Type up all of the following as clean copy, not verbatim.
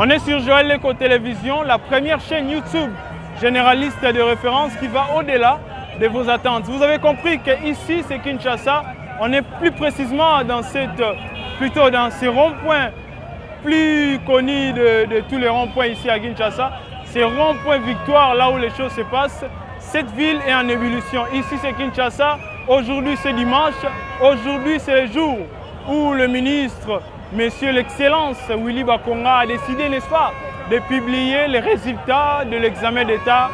On est sur Joël Leko Télévision, la première chaîne YouTube généraliste de référence qui va au-delà de vos attentes. Vous avez compris qu'ici, c'est Kinshasa. On est plus précisément dans ces ronds-points plus connus de tous les ronds-points ici à Kinshasa. Ces ronds-points Victoire, là où les choses se passent. Cette ville est en ébullition. Ici, c'est Kinshasa. Aujourd'hui, c'est dimanche. Aujourd'hui, c'est le jour où le ministre, Monsieur l'Excellence Willy Bakonga, a décidé, n'est-ce pas, de publier les résultats de l'examen d'État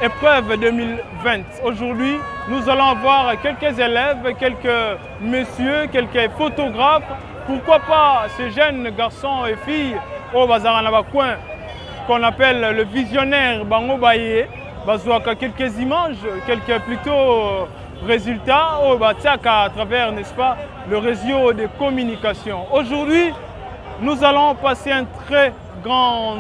épreuve 2020. Aujourd'hui, nous allons avoir quelques élèves, quelques messieurs, quelques photographes. Pourquoi pas ces jeunes garçons et filles au Bazaranabakoin qu'on appelle le visionnaire Bango Baye, bazouaka quelques images, quelques plutôt résultats à travers, n'est-ce pas, le réseau de communication. Aujourd'hui, nous allons passer un très grand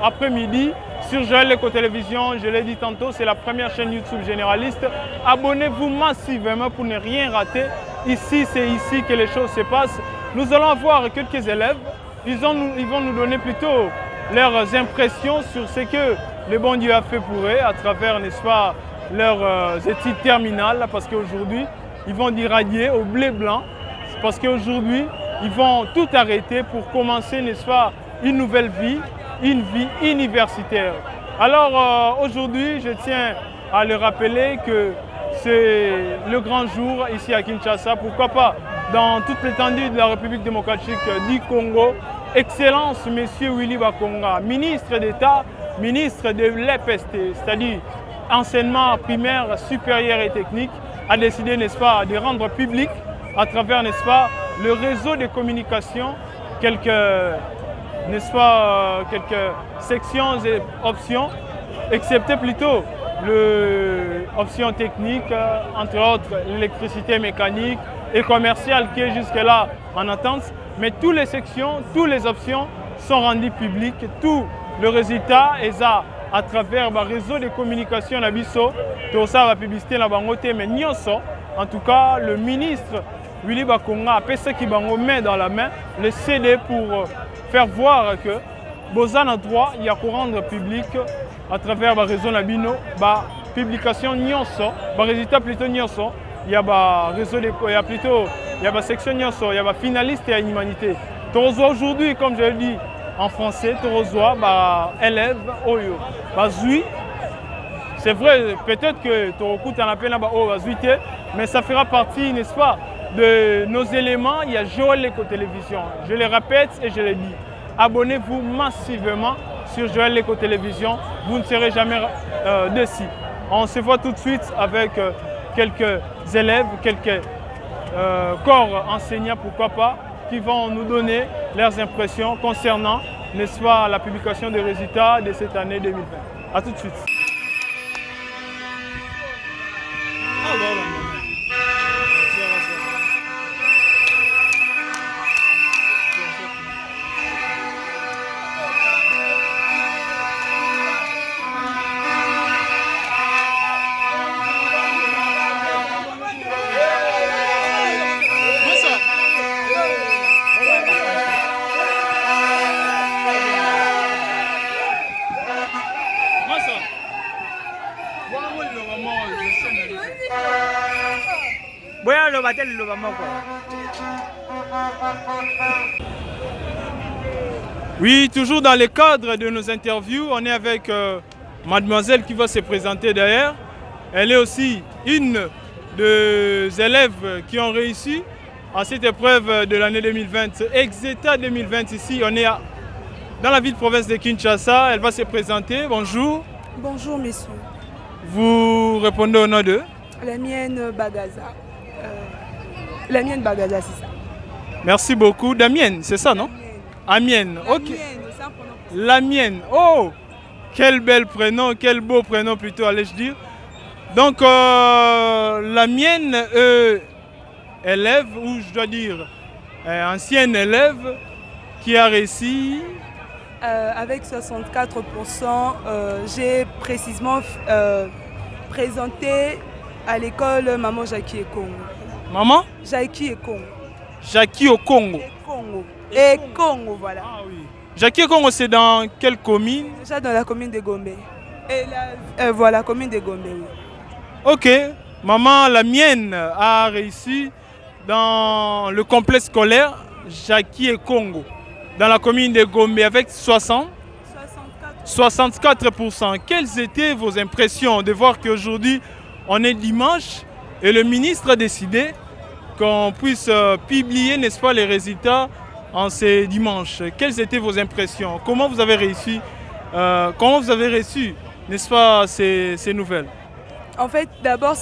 après-midi sur Joël Leko Télévision. Je l'ai dit tantôt, c'est la première chaîne YouTube généraliste. Abonnez-vous massivement pour ne rien rater. Ici, c'est ici que les choses se passent. Nous allons avoir quelques élèves. Ils vont nous donner plutôt leurs impressions sur ce que le bon Dieu a fait pour eux à travers, n'est-ce pas, leurs études terminales, parce qu'aujourd'hui, ils vont d'irradier au blé blanc, parce qu'aujourd'hui, ils vont tout arrêter pour commencer, n'est-ce pas, une nouvelle vie, une vie universitaire. Alors aujourd'hui, je tiens à le rappeler que c'est le grand jour ici à Kinshasa, pourquoi pas dans toute l'étendue de la République démocratique du Congo. Excellence, Monsieur Willy Bakonga, ministre d'État, ministre de l'EPST, c'est-à-dire enseignement primaire, supérieur et technique, a décidé, n'est-ce pas, de rendre public à travers, n'est-ce pas, le réseau de communication, quelques sections et options, excepté plutôt l'option technique, entre autres l'électricité mécanique et commerciale qui est jusque-là en attente. Mais toutes les sections, toutes les options sont rendues publiques. Tout le résultat est à travers le réseau de communication Nabiso. Tout ça va publicité dans Bangote, mais Nyonso. En tout cas, le ministre Willy Bakonga a fait ce qui met dans la main le CD pour faire voir que Bozan a droit, il y a pour rendre public à travers le réseau Nabino, la publication Nyonso, le résultat plutôt Nyonso. Il y a réseau il y a section Nyonso, il y a finaliste et humanité. Aujourd'hui, comme je le dis en français, élève Oyo. C'est vrai, peut-être que Toroku t'en appelle mais ça fera partie, n'est-ce pas, de nos éléments. Il y a Joël Leko Télévision. Je le répète et je le dis. Abonnez-vous massivement sur Joël Leko Télévision. Vous ne serez jamais déçus. On se voit tout de suite avec quelques élèves, quelques corps enseignants, pourquoi pas, qui vont nous donner leurs impressions concernant, n'est-ce pas, la publication des résultats de cette année 2020. A tout de suite. Oui, toujours dans le cadre de nos interviews, on est avec mademoiselle qui va se présenter derrière. Elle est aussi une des élèves qui ont réussi à cette épreuve de l'année 2020. Exeta 2020 ici, on est dans la ville-province de Kinshasa. Elle va se présenter. Bonjour. Bonjour, messieurs. Vous répondez au nom de? La mienne Bagaza. La mienne Bagaza, c'est ça. Merci beaucoup. Damienne, c'est ça, non? Amienne, ok. La mienne, oh, quel bel prénom, quel beau prénom plutôt, allais-je dire. Donc, la mienne élève, ou je dois dire ancienne élève, qui a réussi. Avec 64%, j'ai précisément présenté à l'école Maman Jackie et Congo. Maman Jackie et Congo. Jackie au Congo. Et Congo. Et Congo, voilà. Ah oui. Jackie Congo, c'est dans quelle commune? Déjà dans la commune de Gombe. Et voilà, commune de Gombe, oui. Ok, maman, la mienne a réussi dans le complexe scolaire Jackie Congo, dans la commune de Gombe avec 64%. Quelles étaient vos impressions de voir qu'aujourd'hui, on est dimanche et le ministre a décidé qu'on puisse publier, n'est-ce pas, les résultats en ces dimanches? Quelles étaient vos impressions? Comment vous avez réussi, comment vous avez reçu, n'est-ce pas, ces nouvelles? En fait, d'abord,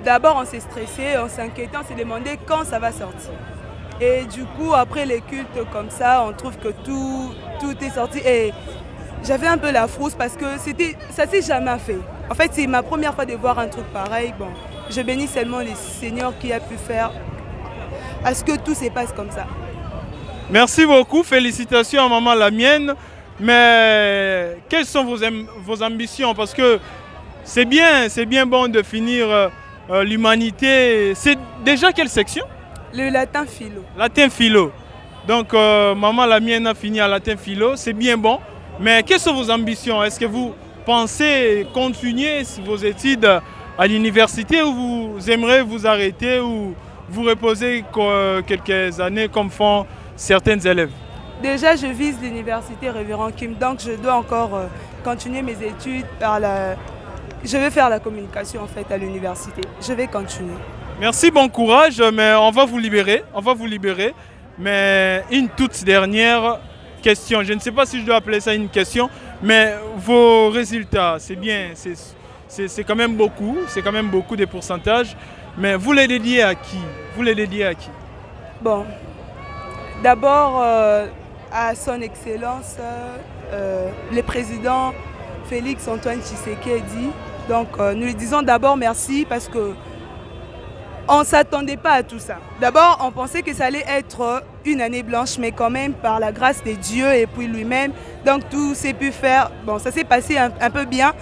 d'abord, on s'est stressé, on s'inquiétait, on s'est demandé quand ça va sortir. Et du coup, après les cultes comme ça, on trouve que tout est sorti. Et j'avais un peu la frousse parce que ça s'est jamais fait. En fait, c'est ma première fois de voir un truc pareil. Bon, je bénis seulement les seigneurs qui a pu faire à ce que tout se passe comme ça. Merci beaucoup, félicitations à maman la mienne. Mais quelles sont vos ambitions? Parce que c'est bien bon de finir l'humanité. C'est déjà quelle section? Le latin philo. Latin philo. Donc maman la mienne a fini à latin philo, c'est bien bon. Mais quelles sont vos ambitions? Est-ce que vous pensez continuer vos études à l'université ou vous aimeriez vous arrêter ou vous reposer quelques années comme font certains élèves? Déjà, je vise l'université Révérend Kim, donc je dois encore continuer mes études Je vais faire la communication en fait à l'université. Je vais continuer. Merci, bon courage, mais on va vous libérer. Mais une toute dernière question. Je ne sais pas si je dois appeler ça une question, mais vos résultats, c'est bien, c'est quand même beaucoup, des pourcentages. Mais vous les dédiez à qui? Bon, d'abord à son excellence, le président Félix Antoine Tshisekedi. Donc nous lui disons d'abord merci parce que on ne s'attendait pas à tout ça. D'abord, on pensait que ça allait être une année blanche, mais quand même, par la grâce de Dieu et puis lui-même, donc tout s'est pu faire. Bon, ça s'est passé un peu bien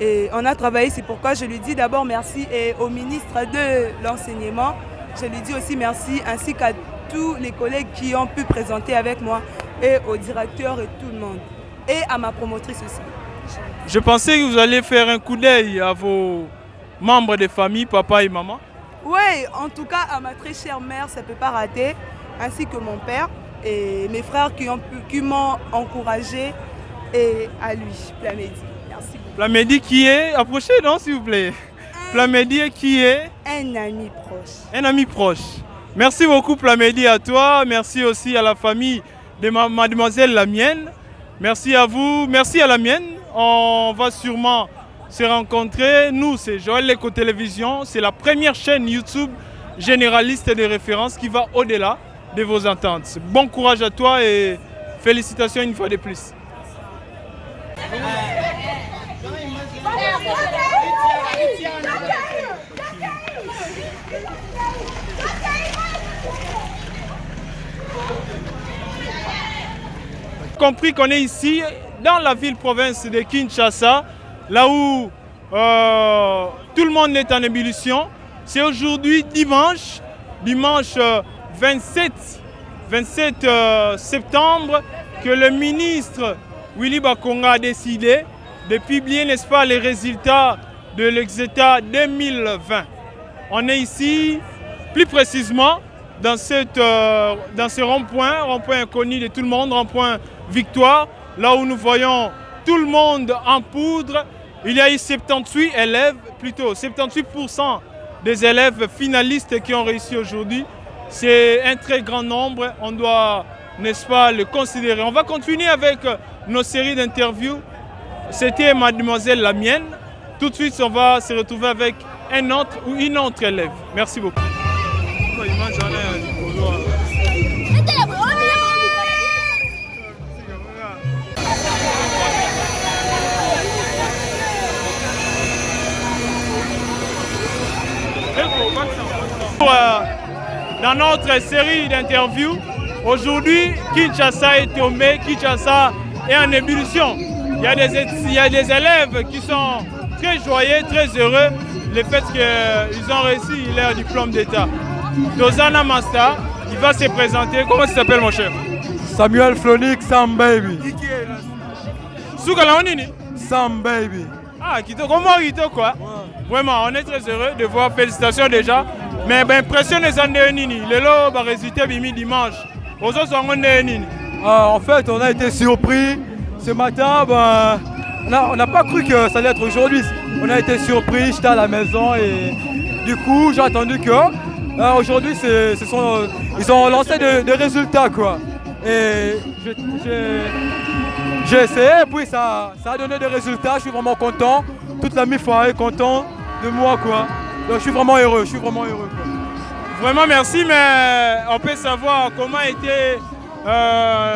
et on a travaillé. C'est pourquoi je lui dis d'abord merci et au ministre de l'enseignement, je lui dis aussi merci, ainsi qu'à tous les collègues qui ont pu présenter avec moi et au directeur et tout le monde. Et à ma promotrice aussi. Je pensais que vous alliez faire un coup d'œil à vos membres de famille, papa et maman. Oui, en tout cas, à ma très chère mère, ça ne peut pas rater, ainsi que mon père et mes frères qui m'ont encouragé, et à lui, Plamedi. Merci beaucoup. Plamedi qui est, approchez non s'il vous plaît. Plamedi qui est un ami proche. Un ami proche. Merci beaucoup Plamedi à toi, merci aussi à la famille de mademoiselle la mienne. Merci à vous, merci à la mienne. On va sûrement se rencontrer. Nous, c'est Joël Leko Télévision. C'est la première chaîne YouTube généraliste de référence qui va au-delà de vos attentes. Bon courage à toi et félicitations une fois de plus. Compris qu'on est ici dans la ville-province de Kinshasa, là où tout le monde est en ébullition. C'est aujourd'hui dimanche 27 septembre que le ministre Willy Bakonga a décidé de publier, n'est-ce pas, les résultats de l'Exeta 2020. On est ici, plus précisément, dans ce rond-point inconnu de tout le monde, rond-point Victoire, là où nous voyons tout le monde en poudre. Il y a eu 78 élèves, plutôt 78% des élèves finalistes qui ont réussi aujourd'hui. C'est un très grand nombre, on doit, n'est-ce pas, le considérer. On va continuer avec nos séries d'interviews. C'était mademoiselle la mienne. Tout de suite, on va se retrouver avec un autre ou une autre élève. Merci beaucoup. Dans notre série d'interviews, aujourd'hui, Kinshasa est tombé, Kinshasa est en ébullition. Il y a des élèves qui sont très joyeux, très heureux, le fait qu'ils ont réussi leur diplôme d'État. Dozana Masta, il va se présenter. Comment tu t'appelles mon cher? Samuel Flonic, Sam Baby. Soukala Onini. Sam Baby. Ah, comment Kito quoi? Vraiment, on est très heureux de voir. Félicitations déjà. Mais ben, impression des années Nini. Le lot va résulter dimanche. Aux autres, on est Nini. En fait, on a été surpris. Ce matin, ben, on n'a pas cru que ça allait être aujourd'hui. On a été surpris, j'étais à la maison et du coup, j'ai attendu que aujourd'hui, ils ont lancé des résultats, quoi. Et j'ai essayé et puis ça a donné des résultats. Je suis vraiment content. Toute la MIFA est contente de moi, quoi. Donc, je suis vraiment heureux, quoi. Vraiment merci, mais on peut savoir comment était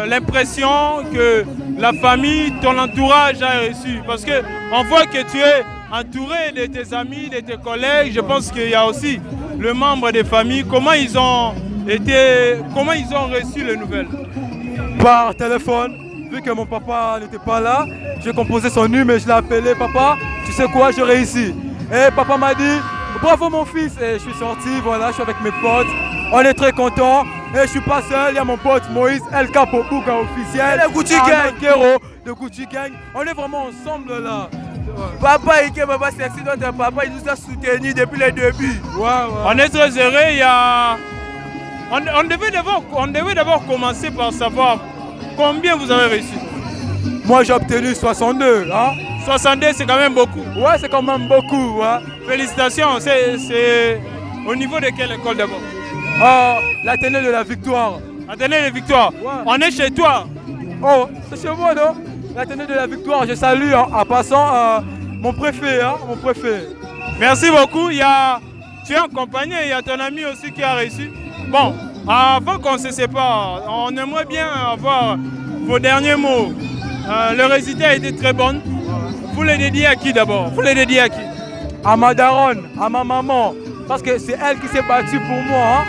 l'impression que la famille, ton entourage a reçu. Parce qu'on voit que tu es entouré de tes amis, de tes collègues. Je pense qu'il y a aussi le membre des familles. Comment ils ont reçu les nouvelles? Par téléphone, vu que mon papa n'était pas là, j'ai composé son numéro et je l'ai appelé. Papa, tu sais quoi, je réussis. Et papa m'a dit, bravo mon fils. Et je suis sorti, voilà, je suis avec mes potes. On est très contents. Et je suis pas seul, il y a mon pote Moïse, El Capo Bouga officiel. Le Gucci Gang. De Gucci Gang. On est vraiment ensemble là. Papa Ike, papa Sexy, notre papa, il nous a soutenus depuis le début. On est très heureux. On devait d'abord commencer par savoir combien vous avez réussi. Moi j'ai obtenu 62. Hein? 62, c'est quand même beaucoup. Ouais, c'est quand même beaucoup. Ouais. Félicitations. C'est au niveau de quelle école d'abord? L'Athénée de la Victoire. L'Athénée de la Victoire. Ouais. On est chez toi. Oh, c'est chez moi, non? L'Athénée de la Victoire. Je salue en passant mon préfet. Hein, mon préfet. Merci beaucoup. Tu es en compagnie, il y a ton ami aussi qui a réussi. Bon, avant qu'on se sépare, on aimerait bien avoir vos derniers mots. Le résultat a été très bon. Vous les dédiez à qui d'abord? Vous les dédiez à qui? À ma daronne, à ma maman. Parce que c'est elle qui s'est battue pour moi. Hein.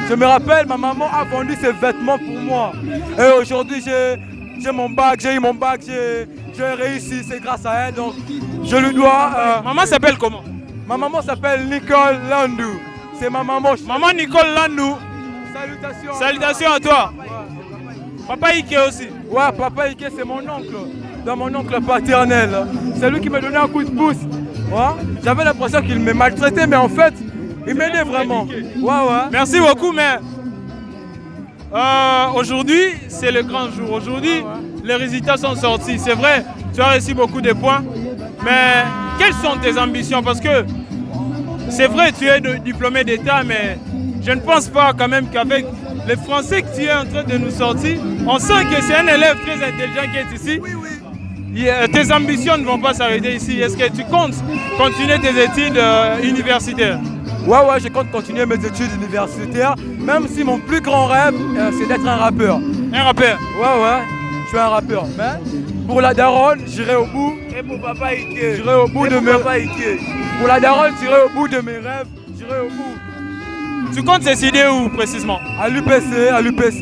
Je me rappelle, ma maman a vendu ses vêtements pour moi. Et aujourd'hui, j'ai mon bac, j'ai eu mon bac, j'ai réussi. C'est grâce à elle. Donc, je lui dois. Maman s'appelle comment? Ma maman s'appelle Nicole Landou. C'est ma maman. Maman Nicole Landou. Salutations. Salutations à toi. Ouais. Papa Ike aussi. Ouais, papa Ike, c'est mon oncle. Dans mon oncle paternel. C'est lui qui m'a donné un coup de pouce. Ouais. J'avais l'impression qu'il me maltraitait, mais en fait, il m'aidait vraiment. Ouais. Merci beaucoup, mais aujourd'hui, c'est le grand jour. Aujourd'hui, les résultats sont sortis. C'est vrai, tu as réussi beaucoup de points. Mais quelles sont tes ambitions? Parce que c'est vrai, tu es diplômé d'État, mais je ne pense pas quand même qu'avec les Français que tu es en train de nous sortir, on sent que c'est un élève très intelligent qui est ici. Tes ambitions ne vont pas s'arrêter ici. Est-ce que tu comptes continuer tes études universitaires? Ouais, je compte continuer mes études universitaires, même si mon plus grand rêve, c'est d'être un rappeur. Un rappeur? Ouais, je suis un rappeur. Mais pour la daronne, j'irai au bout. Et pour papa Ike. J'irai au bout de mes rêves. Pour la daronne, j'irai au bout de mes rêves. J'irai au bout. Tu comptes décider où précisément? À l'UPC.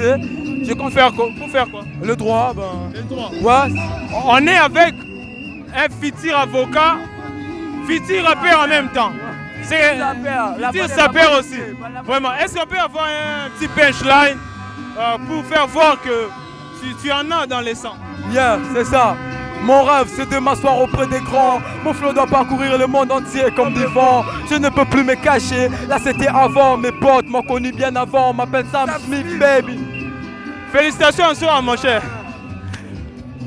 Je compte faire quoi? Pour faire quoi? Le droit, Le droit. Ouais. On est avec un futur avocat, futur rappeur en même temps. C'est futur sapeur aussi. Vraiment. Est-ce qu'on peut avoir un petit punchline pour faire voir que tu en as dans les sangs? Yeah, c'est ça. Mon rêve, c'est de m'asseoir auprès des grands. Mon flow doit parcourir le monde entier comme des vents. Je ne peux plus me cacher. Là, c'était avant. Mes potes m'ont connu bien avant. On m'appelle Sam Smith, baby. Félicitations à toi, mon cher.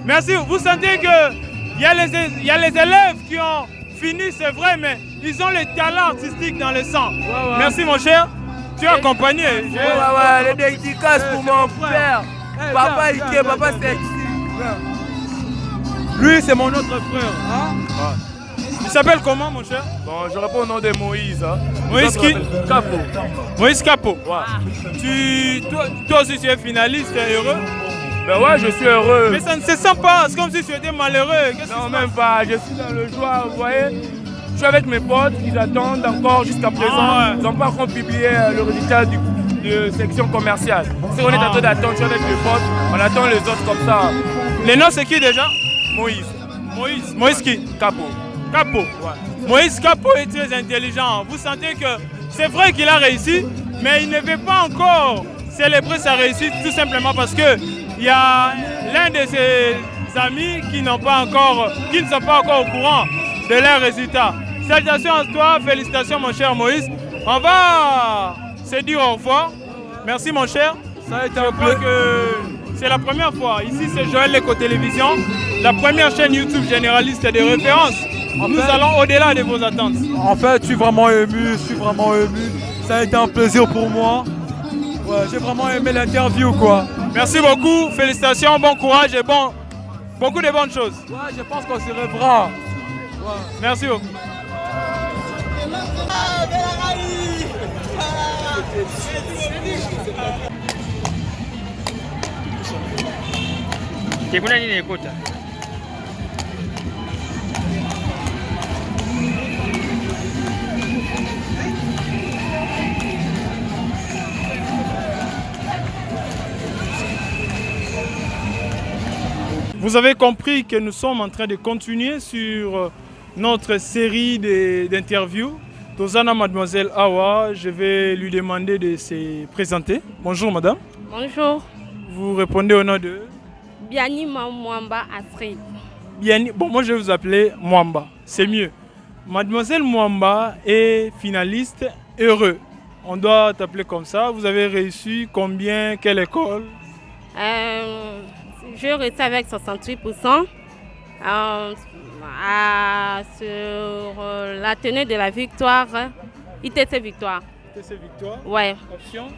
Merci. Vous sentez qu'il y a les élèves qui ont fini, c'est vrai, mais ils ont le talent artistique dans le sang. Ouais. Merci, mon cher. Tu es accompagné. Ouais, les dédicaces pour mon frère. Papa Ike, papa Sexy. Lui, c'est mon autre frère. Hein? Il s'appelle comment, mon cher? Bon, je réponds au nom de Moïse. Hein. Moïse qui? Capo. Moïse Capo. Ouais. Toi aussi, tu es finaliste, tu es heureux? Ben ouais, je suis heureux. Mais ça ne se sent pas, c'est comme si tu étais malheureux. Non, même pas, je suis dans le joie, vous voyez. Je suis avec mes potes, ils attendent encore jusqu'à présent. Ils n'ont pas encore publié le résultat de section commerciale. Si on est en train d'attendre, je suis avec mes potes, on attend les autres comme ça. Les noms, c'est qui déjà? Moïse. Moïse qui? Capo. Ouais. Moïse Capo est très intelligent. Vous sentez que c'est vrai qu'il a réussi, mais il ne veut pas encore célébrer sa réussite tout simplement parce qu'il il y a l'un de ses amis qui ne sont pas encore au courant de leurs résultats. Salutations à toi, félicitations mon cher Moïse. On va se dire au revoir. Merci mon cher. Ça a été Je crois que c'est la première fois. Ici c'est Joël Eco Télévision, la première chaîne YouTube généraliste de référence. Nous allons au-delà de vos attentes. En fait, je suis vraiment ému, Ça a été un plaisir pour moi. Ouais, j'ai vraiment aimé l'interview, quoi. Merci beaucoup, félicitations, bon courage et beaucoup de bonnes choses. Ouais, je pense qu'on se reverra. Ouais. Merci beaucoup. Vous avez compris que nous sommes en train de continuer sur notre série d'interviews. Tozana Mademoiselle Awa, je vais lui demander de se présenter. Bonjour madame. Bonjour. Vous répondez au nom de Biani Mwamba Astrid. Biani. Bon, moi je vais vous appeler Mwamba, c'est mieux. Mademoiselle Mwamba est finaliste heureux. On doit t'appeler comme ça. Vous avez réussi combien? Quelle école? Je réussi avec 68%. Sur la tenue de la victoire, ITC Victoire. ITC Victoire? Ouais. Option?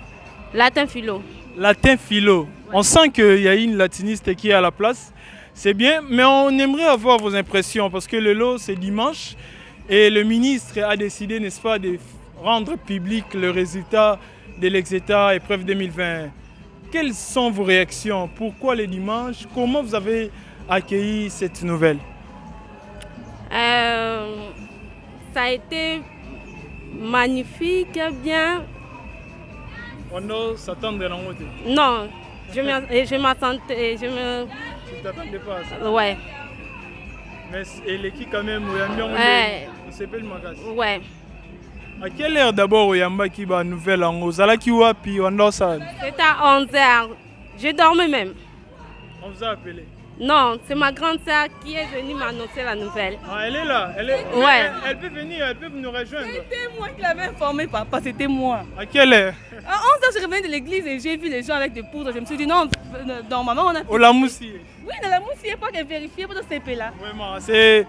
Latin philo. Latin philo. On sent qu'il y a une latiniste qui est à la place. C'est bien, mais on aimerait avoir vos impressions parce que le lot c'est dimanche et le ministre a décidé, n'est-ce pas, de rendre public le résultat de l'Exeta épreuve 2020. Quelles sont vos réactions? Pourquoi le dimanche? Comment vous avez accueilli cette nouvelle? Ça a été magnifique, bien. On doit s'attendre à l'envoût. Non, je m'attendais. Tu ne t'attendais pas à ça? Ouais. Mais l'équipe quand même, on s'appelle Magas. Ouais. À quelle heure d'abord Oyamba qui va nouvelle en Ozala qui wa puis on dort ça? C'était à 11h. Je dormais même. On vous a appelé? Non, c'est ma grande sœur qui est venue m'annoncer la nouvelle. Ah, elle est là? Ouais. Elle peut venir, elle peut nous rejoindre. C'était moi qui l'avais informé, papa, c'était moi. À quelle heure? À 11h, je revenais de l'église et j'ai vu les gens avec des poudres. Je me suis dit non, dans maman, on a. Au Lamoussi. Oui, dans la mousse, il n'y a pas qu'à vérifier pour ce CP là. Vraiment, c'est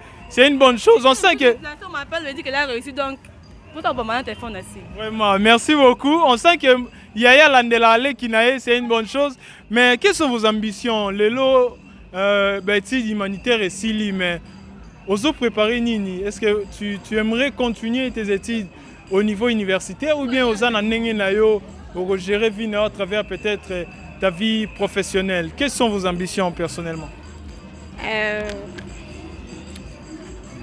une bonne chose. On sent que. On m'appelle, me dit qu'elle a réussi, donc pour ça, on va m'en téléphone aussi. Vraiment, merci beaucoup. On sent que Yaya Landela Kinae, c'est une bonne chose. Mais quelles sont vos ambitions? Le lot humanitaire et Sili, mais aux préparer Nini, est-ce que tu aimerais continuer tes études au niveau universitaire ou bien aux Ananengenayo, au gérer vie à travers peut-être ta vie professionnelle? Quelles sont vos ambitions personnellement?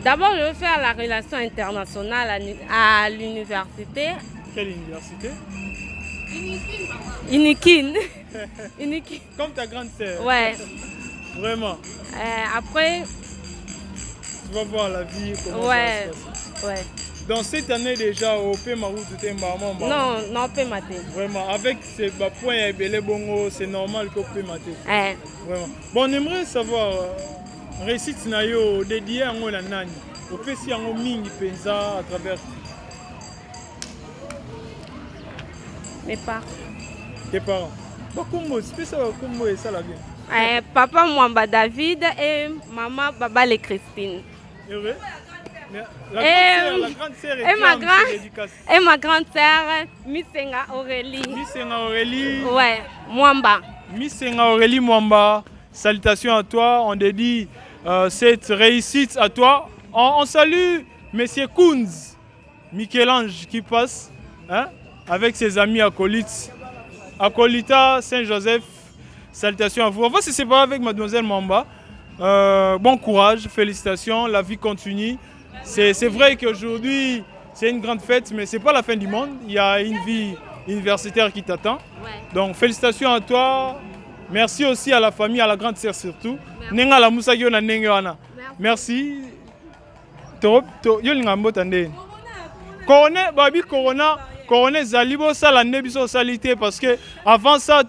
D'abord, je veux faire la relation internationale à l'université. Quelle université? Inikin. Comme ta grande sœur. Ouais. Vraiment. Après. Tu vas voir la vie. Comment ouais. Ça se passe. Ouais. Dans cette année déjà, au Pémarou, tu es maman. Non, Pématé. Vraiment, avec ces points et belé bongo, c'est normal que Pématé. Vraiment. Bon, on aimerait savoir, réussite nayo dédié à la nani. Au PC en mingi penza à travers. Mes parents. Tes parents. Bon, comment c'est ça, comment est ça la vie? Papa Mwamba David et maman Babale Christine. Heureux? La grande sœur et ma grande sœur Missenga Aurélie. Missenga Aurélie. Ouais, Mwamba. Missenga Aurélie Mwamba, salutations à toi. On dédie cette réussite à toi. On salue Monsieur Kounz, Michel-Ange qui passe avec ses amis acolytes. Acolita Saint-Joseph. Salutations à vous. On va se séparer avec Mademoiselle Mwamba. Bon courage, félicitations, la vie continue. C'est vrai qu'aujourd'hui, c'est une grande fête, mais ce n'est pas la fin du monde. Il y a une vie universitaire qui t'attend. Ouais. Donc, félicitations à toi. Merci aussi à la famille, à la grande sœur surtout. Merci. Merci. Corona, Babi Corona. Coronel Zalibo, ça la nebiso salité parce que avant ça,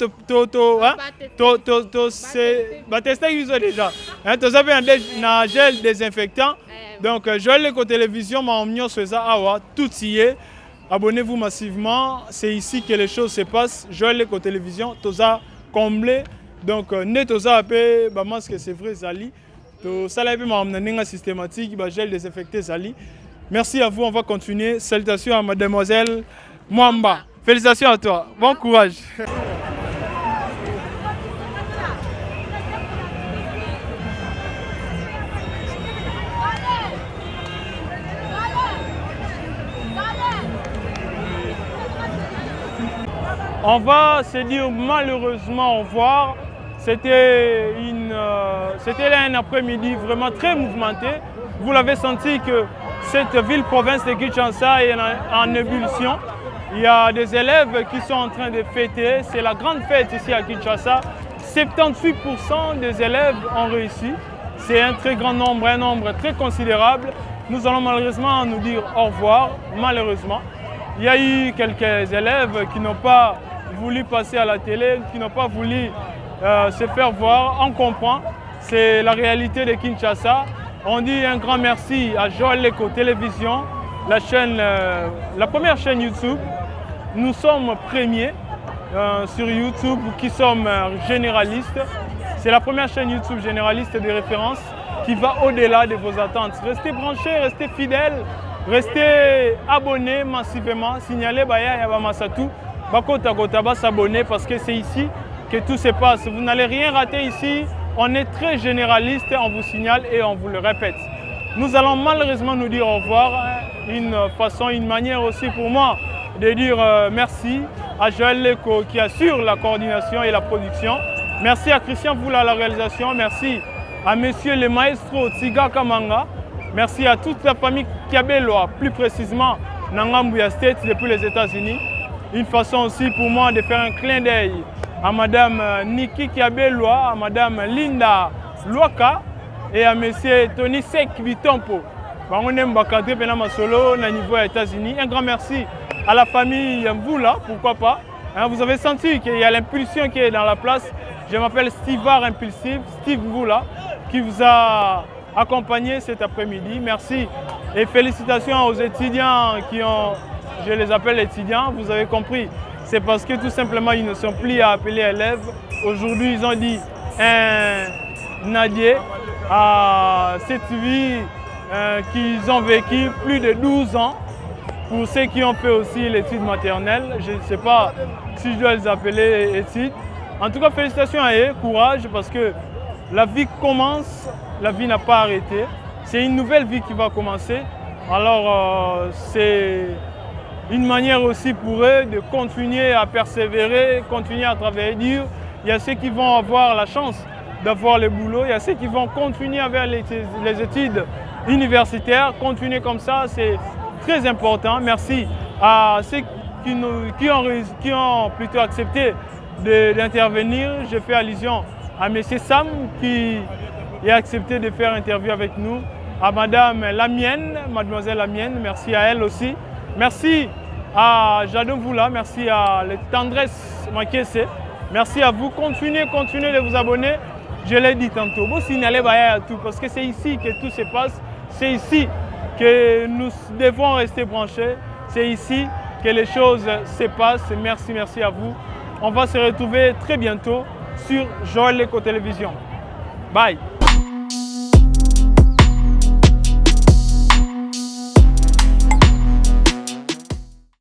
testé déjà. Tu avais un gel désinfectant. Donc, je vais aller télévision, mais sur ça, tout y est. Abonnez-vous massivement. C'est ici que les choses se passent. Je vais aller télévision, tout ça comblé. Donc, net tout ça, masque c'est vrai, Zali. Tout ça, là, systématique, gel désinfecté, Zali. Merci à vous, on va continuer. Salutations à mademoiselle Mwamba. Félicitations à toi. Bon courage. On va se dire malheureusement au revoir. C'était un après-midi vraiment très mouvementé. Vous l'avez senti que cette ville-province de Kinshasa est en ébullition. Il y a des élèves qui sont en train de fêter. C'est la grande fête ici à Kinshasa. 78% des élèves ont réussi. C'est un très grand nombre, un nombre très considérable. Nous allons malheureusement nous dire au revoir, malheureusement. Il y a eu quelques élèves qui n'ont pas voulu passer à la télé, qui n'ont pas voulu se faire voir. On comprend, c'est la réalité de Kinshasa. On dit un grand merci à Joël Leko Télévision, la première chaîne YouTube. Nous sommes premiers sur YouTube qui sommes généralistes. C'est la première chaîne YouTube généraliste de référence qui va au-delà de vos attentes. Restez branchés, restez fidèles, restez abonnés massivement. Signalez Baya Yaba Masatou, Bakota Gotaba s'abonner parce que c'est ici que tout se passe. Vous n'allez rien rater ici. On est très généraliste, on vous signale et on vous le répète. Nous allons malheureusement nous dire au revoir. Une manière aussi pour moi de dire merci à Joël Leko qui assure la coordination et la production. Merci à Christian Voula à la réalisation. Merci à monsieur le maestro Tsiga Kamanga. Merci à toute la famille Kiabeloa, plus précisément Nangambuya State depuis les États-Unis. Une façon aussi pour moi de faire un clin d'œil à Madame Niki Kiabeloa, à Madame Linda Luaka et à Monsieur Tony Sek Bitompo. On aime Bakadé Benamasolo, au niveau des États-Unis. Un grand merci à la famille Mvoula, pourquoi pas. Vous avez senti qu'il y a l'impulsion qui est dans la place. Je m'appelle Stivar Impulsif, Steve Mvoula, qui vous a accompagné cet après-midi. Merci et félicitations aux étudiants qui ont, je les appelle étudiants, vous avez compris. C'est parce que tout simplement ils ne sont plus à appeler élèves. Aujourd'hui ils ont dit un adieu à cette vie qu'ils ont vécu plus de 12 ans. Pour ceux qui ont fait aussi l'étude maternelle, je ne sais pas si je dois les appeler études. En tout cas, félicitations à eux, courage, parce que la vie commence, la vie n'a pas arrêté. C'est une nouvelle vie qui va commencer. Alors, c'est une manière aussi pour eux de continuer à persévérer, continuer à travailler dur. Il y a ceux qui vont avoir la chance d'avoir le boulot, il y a ceux qui vont continuer avec les études universitaires, continuer comme ça, c'est très important. Merci à ceux qui ont plutôt accepté d'intervenir. Je fais allusion à M. Sam qui a accepté de faire interview avec nous, à Madame Lamienne, Mademoiselle Lamienne, merci à elle aussi. Merci à Jadon Voula, merci à la tendresse Makese. Merci à vous, continuez de vous abonner. Je l'ai dit tantôt, vous signalez à tout parce que c'est ici que tout se passe, c'est ici que nous devons rester branchés, c'est ici que les choses se passent. Merci à vous. On va se retrouver très bientôt sur Joël Leko Télévision. Bye.